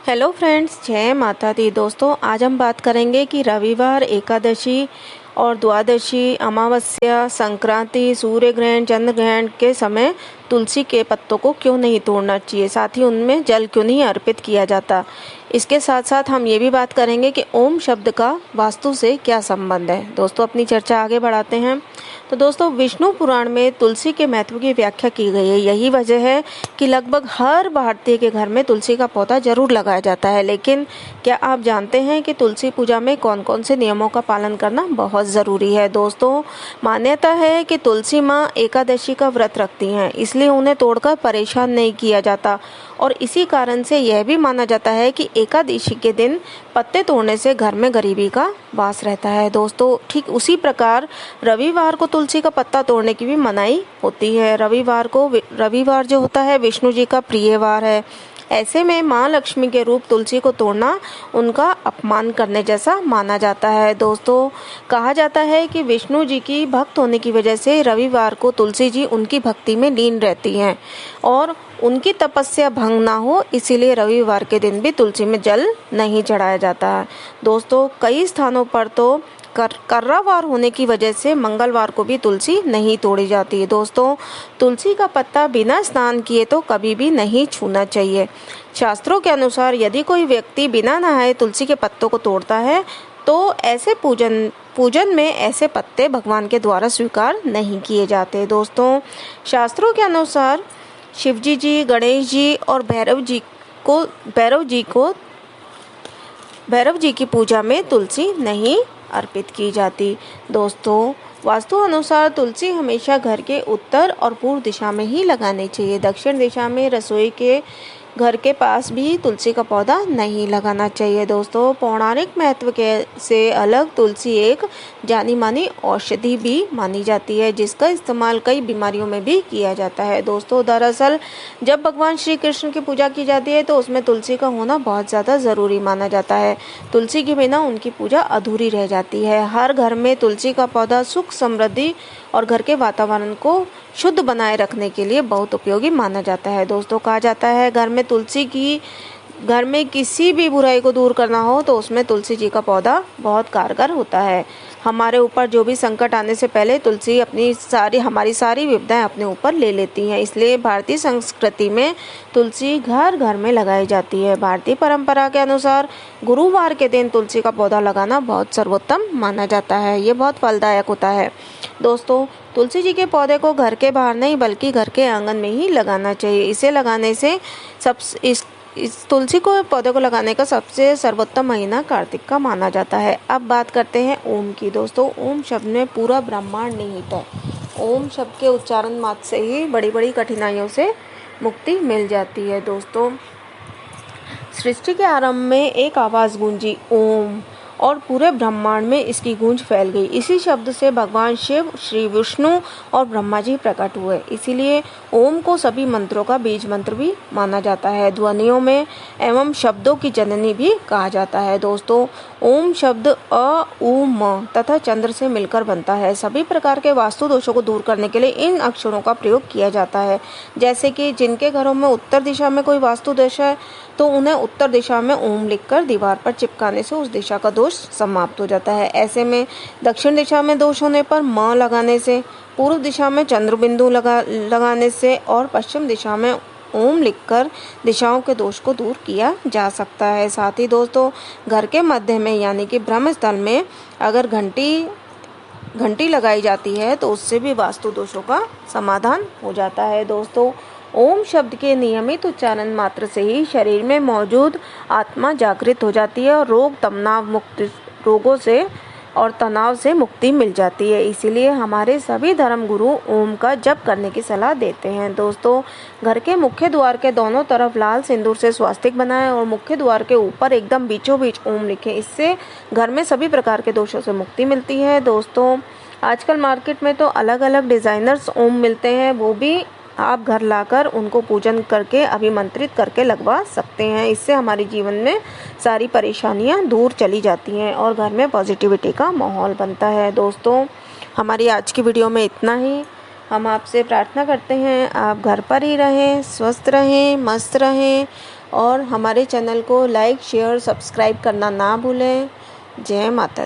Hello friends, जय माता दी। दोस्तों, आज हम बात करेंगे कि रविवार, एकादशी और द्वादशी, अमावस्या, संक्रांति, सूर्य ग्रहण, चंद्र ग्रहण के समय तुलसी के पत्तों को क्यों नहीं तोड़ना चाहिए, साथ ही उनमें जल क्यों नहीं अर्पित किया जाता। इसके साथ साथ हम ये भी बात करेंगे कि ओम शब्द का वास्तु से क्या संबंध है। दोस्तों, अपनी चर्चा आगे बढ़ाते हैं। तो दोस्तों, विष्णु पुराण में तुलसी के महत्व की व्याख्या की गई है। यही वजह है कि लगभग हर भारतीय के घर में तुलसी का पौधा जरूर लगाया जाता है। लेकिन क्या आप जानते हैं कि तुलसी पूजा में कौन कौन से नियमों का पालन करना बहुत ज़रूरी है। दोस्तों, मान्यता है कि तुलसी माँ एकादशी का व्रत रखती हैं, इसलिए उन्हें तोड़कर परेशान नहीं किया जाता। और इसी कारण से यह भी माना जाता है कि एकादशी के दिन पत्ते तोड़ने से घर में गरीबी का वास रहता है। दोस्तों, ठीक उसी प्रकार रविवार को तुलसी का पत्ता तोड़ने की भी मनाही होती है। रविवार जो होता है विष्णु जी का प्रिय वार है। ऐसे में माँ लक्ष्मी के रूप तुलसी को तोड़ना उनका अपमान करने जैसा माना जाता है। दोस्तों, कहा जाता है कि विष्णु जी की भक्त होने की वजह से रविवार को तुलसी जी उनकी भक्ति में लीन रहती हैं और उनकी तपस्या भंग ना हो, इसीलिए रविवार के दिन भी तुलसी में जल नहीं चढ़ाया जाता है। दोस्तों, कई स्थानों पर तो कर्रावार होने की वजह से मंगलवार को भी तुलसी नहीं तोड़ी जाती है। दोस्तों, तुलसी का पत्ता बिना स्नान किए तो कभी भी नहीं छूना चाहिए। शास्त्रों के अनुसार यदि कोई व्यक्ति बिना नहाए तुलसी के पत्तों को तोड़ता है तो ऐसे पूजन में ऐसे पत्ते भगवान के द्वारा स्वीकार नहीं किए जाते। दोस्तों, शास्त्रों के अनुसार शिवजी जी, गणेश जी और भैरव जी की पूजा में तुलसी नहीं अर्पित की जाती। दोस्तों, वास्तु अनुसार तुलसी हमेशा घर के उत्तर और पूर्व दिशा में ही लगानी चाहिए। दक्षिण दिशा में रसोई के घर के पास भी तुलसी का पौधा नहीं लगाना चाहिए। दोस्तों, पौराणिक महत्व के से अलग तुलसी एक जानी मानी औषधि भी मानी जाती है, जिसका इस्तेमाल कई बीमारियों में भी किया जाता है। दोस्तों, दरअसल जब भगवान श्री कृष्ण की पूजा की जाती है तो उसमें तुलसी का होना बहुत ज़्यादा ज़रूरी माना जाता है। तुलसी के बिना उनकी पूजा अधूरी रह जाती है। हर घर में तुलसी का पौधा सुख, समृद्धि और घर के वातावरण को शुद्ध बनाए रखने के लिए बहुत उपयोगी माना जाता है। दोस्तों, कहा जाता है घर में किसी भी बुराई को दूर करना हो तो उसमें तुलसी जी का पौधा बहुत कारगर होता है। हमारे ऊपर जो भी संकट आने से पहले तुलसी हमारी सारी विपदाएं अपने ऊपर ले लेती हैं। इसलिए भारतीय संस्कृति में तुलसी घर घर में लगाई जाती है। भारतीय परंपरा के अनुसार गुरुवार के दिन तुलसी का पौधा लगाना बहुत सर्वोत्तम माना जाता है। ये बहुत फलदायक होता है। दोस्तों, तुलसी जी के पौधे को घर के बाहर नहीं बल्कि घर के आंगन में ही लगाना चाहिए। इसे लगाने से इस तुलसी को पौधे को लगाने का सबसे सर्वोत्तम महीना कार्तिक का माना जाता है। अब बात करते हैं ओम की। दोस्तों, ओम शब्द में पूरा ब्रह्मांड निहित है। ओम शब्द के उच्चारण मात्र से ही बड़ी बड़ी कठिनाइयों से मुक्ति मिल जाती है। दोस्तों, सृष्टि के आरंभ में एक आवाज़ गूंजी, ओम, और पूरे ब्रह्मांड में इसकी गूंज फैल गई। इसी शब्द से भगवान शिव, श्री विष्णु और ब्रह्मा जी प्रकट हुए। इसीलिए ओम को सभी मंत्रों का बीज मंत्र भी माना जाता है। ध्वनियों में एवं शब्दों की जननी भी कहा जाता है। दोस्तों, ओम शब्द अ, उ, म तथा चंद्र से मिलकर बनता है। सभी प्रकार के वास्तु दोषों को दूर करने के लिए इन अक्षरों का प्रयोग किया जाता है। जैसे कि जिनके घरों में उत्तर दिशा में कोई वास्तु दोष है तो उन्हें उत्तर दिशा में ओम लिखकर दीवार पर चिपकाने से उस दिशा का दोष समाप्त हो जाता है। ऐसे में दक्षिण दिशा में दोष होने पर म लगाने से, पूर्व दिशा में चंद्र बिंदु लगाने से और पश्चिम दिशा में ओम लिखकर दिशाओं के दोष को दूर किया जा सकता है। साथ ही दोस्तों, घर के मध्य में यानी कि ब्रह्म स्थल में अगर घंटी लगाई जाती है तो उससे भी वास्तु दोषों का समाधान हो जाता है। दोस्तों, ओम शब्द के नियमित उच्चारण मात्र से ही शरीर में मौजूद आत्मा जागृत हो जाती है और रोगों से और तनाव से मुक्ति मिल जाती है। इसीलिए हमारे सभी धर्म गुरु ओम का जप करने की सलाह देते हैं। दोस्तों, घर के मुख्य द्वार के दोनों तरफ लाल सिंदूर से स्वास्तिक बनाएं और मुख्य द्वार के ऊपर एकदम बीचों बीच ओम लिखें। इससे घर में सभी प्रकार के दोषों से मुक्ति मिलती है। दोस्तों, आजकल मार्केट में तो अलग अलग डिज़ाइनर्स ओम मिलते हैं, वो भी आप घर लाकर उनको पूजन करके अभिमंत्रित करके लगवा सकते हैं। इससे हमारे जीवन में सारी परेशानियां दूर चली जाती हैं और घर में पॉजिटिविटी का माहौल बनता है। दोस्तों, हमारी आज की वीडियो में इतना ही। हम आपसे प्रार्थना करते हैं आप घर पर ही रहें, स्वस्थ रहें, मस्त रहें और हमारे चैनल को लाइक शेयर सब्सक्राइब करना ना भूलें। जय माता।